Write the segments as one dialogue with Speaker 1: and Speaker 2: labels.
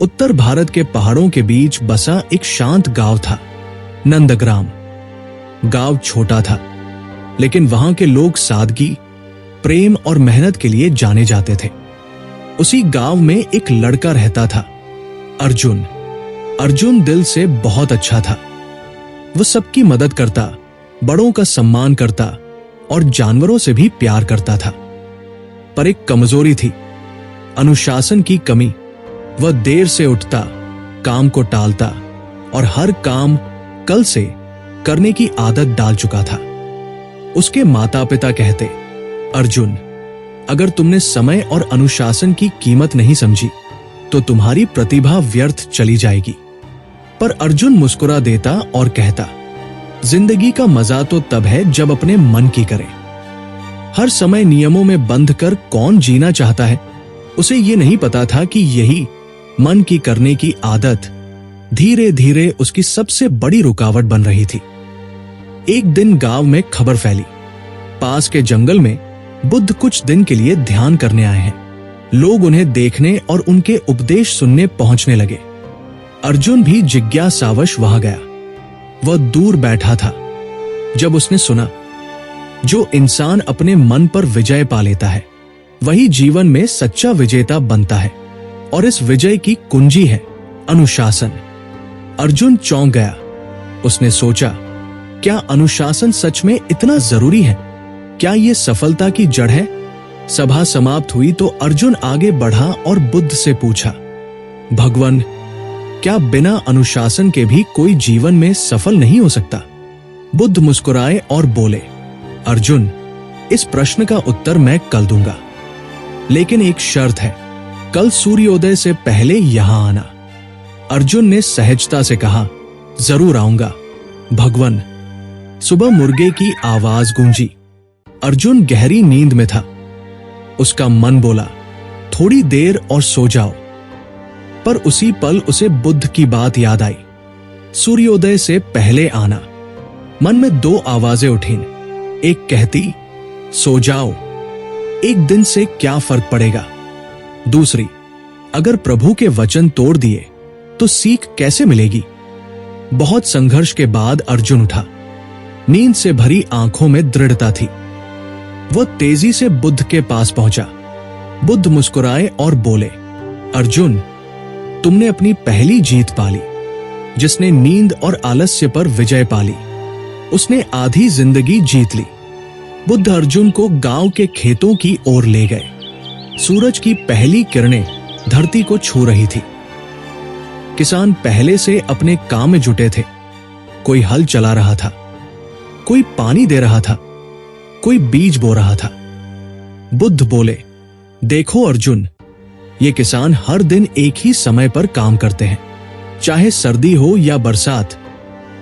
Speaker 1: उत्तर भारत के पहाड़ों के बीच बसा एक शांत गांव था, नंदग्राम। गांव छोटा था, लेकिन वहां के लोग सादगी, प्रेम और मेहनत के लिए जाने जाते थे। उसी गांव में एक लड़का रहता था, अर्जुन। अर्जुन दिल से बहुत अच्छा था। वो सबकी मदद करता, बड़ों का सम्मान करता और जानवरों से भी प्यार करता था। पर एक कमजोरी थी, अनुशासन की कमी। वह देर से उठता, काम को टालता और हर काम कल से करने की आदत डाल चुका था। उसके माता पिता कहते, अर्जुन, अगर तुमने समय और अनुशासन की कीमत नहीं समझी तो तुम्हारी प्रतिभा व्यर्थ चली जाएगी। पर अर्जुन मुस्कुरा देता और कहता, जिंदगी का मजा तो तब है जब अपने मन की करे। हर समय नियमों में बंध कर कौन जीना चाहता है? उसे ये नहीं पता था कि यही मन की करने की आदत धीरे धीरे उसकी सबसे बड़ी रुकावट बन रही थी। एक दिन गांव में खबर फैली, पास के जंगल में बुद्ध कुछ दिन के लिए ध्यान करने आए हैं। लोग उन्हें देखने और उनके उपदेश सुनने पहुंचने लगे। अर्जुन भी जिज्ञासावश वहां गया। वह दूर बैठा था। जब उसने सुना, जो इंसान अपने मन पर विजय पा लेता है वही जीवन में सच्चा विजेता बनता है, और इस विजय की कुंजी है अनुशासन। अर्जुन चौंक गया। उसने सोचा, क्या अनुशासन सच में इतना जरूरी है? क्या ये सफलता की जड़ है? सभा समाप्त हुई तो अर्जुन आगे बढ़ा और बुद्ध से पूछा, भगवान, क्या बिना अनुशासन के भी कोई जीवन में सफल नहीं हो सकता? बुद्ध मुस्कुराए और बोले, अर्जुन, इस प्रश्न का उत्तर मैं कल दूंगा, लेकिन एक शर्त है, कल सूर्योदय से पहले यहां आना। अर्जुन ने सहजता से कहा, जरूर आऊंगा भगवान। सुबह मुर्गे की आवाज गूंजी। अर्जुन गहरी नींद में था। उसका मन बोला, थोड़ी देर और सो जाओ। पर उसी पल उसे बुद्ध की बात याद आई, सूर्योदय से पहले आना। मन में दो आवाजें उठीं। एक कहती, सो जाओ, एक दिन से क्या फर्क पड़ेगा? दूसरी, अगर प्रभु के वचन तोड़ दिए तो सीख कैसे मिलेगी? बहुत संघर्ष के बाद अर्जुन उठा। नींद से भरी आंखों में दृढ़ता थी। वह तेजी से बुद्ध के पास पहुंचा। बुद्ध मुस्कुराए और बोले, अर्जुन, तुमने अपनी पहली जीत पाली। जिसने नींद और आलस्य पर विजय पाली उसने आधी जिंदगी जीत ली। बुद्ध अर्जुन को गांव के खेतों की ओर ले गए। सूरज की पहली किरणें धरती को छू रही थी। किसान पहले से अपने काम में जुटे थे। कोई हल चला रहा था, कोई पानी दे रहा था, कोई बीज बो रहा था। बुद्ध बोले, देखो अर्जुन, ये किसान हर दिन एक ही समय पर काम करते हैं। चाहे सर्दी हो या बरसात,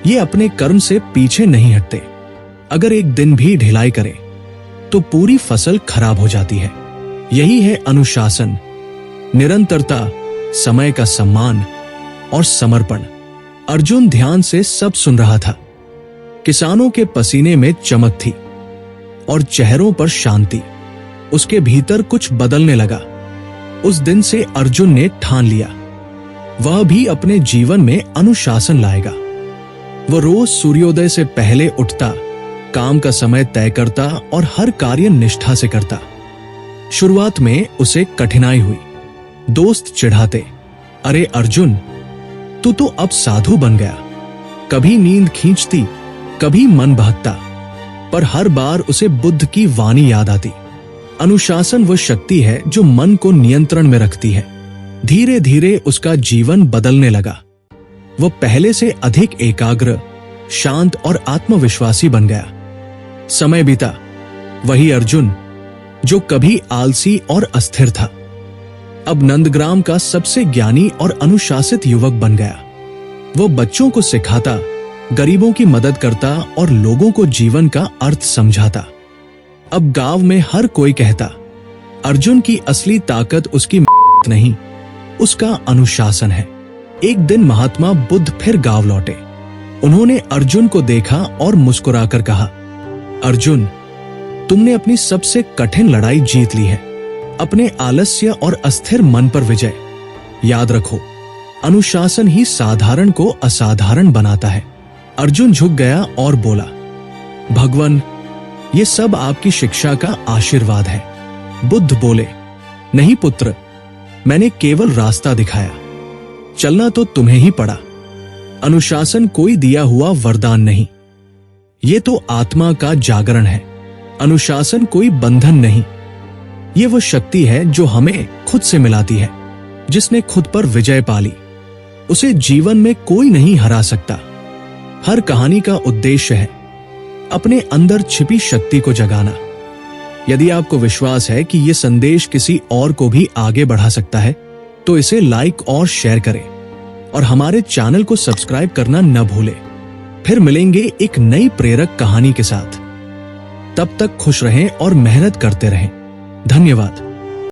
Speaker 1: ये अपने कर्म से पीछे नहीं हटते। अगर एक दिन भी ढिलाई करे तो पूरी फसल खराब हो जाती है। यही है अनुशासन, निरंतरता, समय का सम्मान और समर्पण। अर्जुन ध्यान से सब सुन रहा था। किसानों के पसीने में चमक थी और चेहरों पर शांति। उसके भीतर कुछ बदलने लगा। उस दिन से अर्जुन ने ठान लिया, वह भी अपने जीवन में अनुशासन लाएगा। वह रोज सूर्योदय से पहले उठता, काम का समय तय करता और हर कार्य निष्ठा से करता। शुरुआत में उसे कठिनाई हुई। दोस्त चिढ़ाते, अरे अर्जुन, तू तो अब साधु बन गया। कभी नींद खींचती, कभी मन बहकता, पर हर बार उसे बुद्ध की वाणी याद आती, अनुशासन वह शक्ति है जो मन को नियंत्रण में रखती है। धीरे धीरे उसका जीवन बदलने लगा। वह पहले से अधिक एकाग्र, शांत और आत्मविश्वासी बन गया। समय बीता, वही अर्जुन जो कभी आलसी और अस्थिर था, अब नंदग्राम का सबसे ज्ञानी और अनुशासित युवक बन गया। वो बच्चों को सिखाता, गरीबों की मदद करता और लोगों को जीवन का अर्थ समझाता। अब गांव में हर कोई कहता, अर्जुन की असली ताकत उसकी नहीं, उसका अनुशासन है। एक दिन महात्मा बुद्ध फिर गांव लौटे। उन्होंने अर्जुन को देखा और मुस्कुराकर कहा, अर्जुन, तुमने अपनी सबसे कठिन लड़ाई जीत ली है, अपने आलस्य और अस्थिर मन पर विजय। याद रखो, अनुशासन ही साधारण को असाधारण बनाता है। अर्जुन झुक गया और बोला, भगवान, ये सब आपकी शिक्षा का आशीर्वाद है। बुद्ध बोले, नहीं पुत्र, मैंने केवल रास्ता दिखाया, चलना तो तुम्हें ही पड़ा। अनुशासन कोई दिया हुआ वरदान नहीं, ये तो आत्मा का जागरण है। अनुशासन कोई बंधन नहीं, ये वो शक्ति है जो हमें खुद से मिलाती है। जिसने खुद पर विजय पाली, उसे जीवन में कोई नहीं हरा सकता। हर कहानी का उद्देश्य है अपने अंदर छिपी शक्ति को जगाना। यदि आपको विश्वास है कि यह संदेश किसी और को भी आगे बढ़ा सकता है, तो इसे लाइक और शेयर करें और हमारे चैनल को सब्सक्राइब करना न भूलें। फिर मिलेंगे एक नई प्रेरक कहानी के साथ। तब तक खुश रहें और मेहनत करते रहें। धन्यवाद।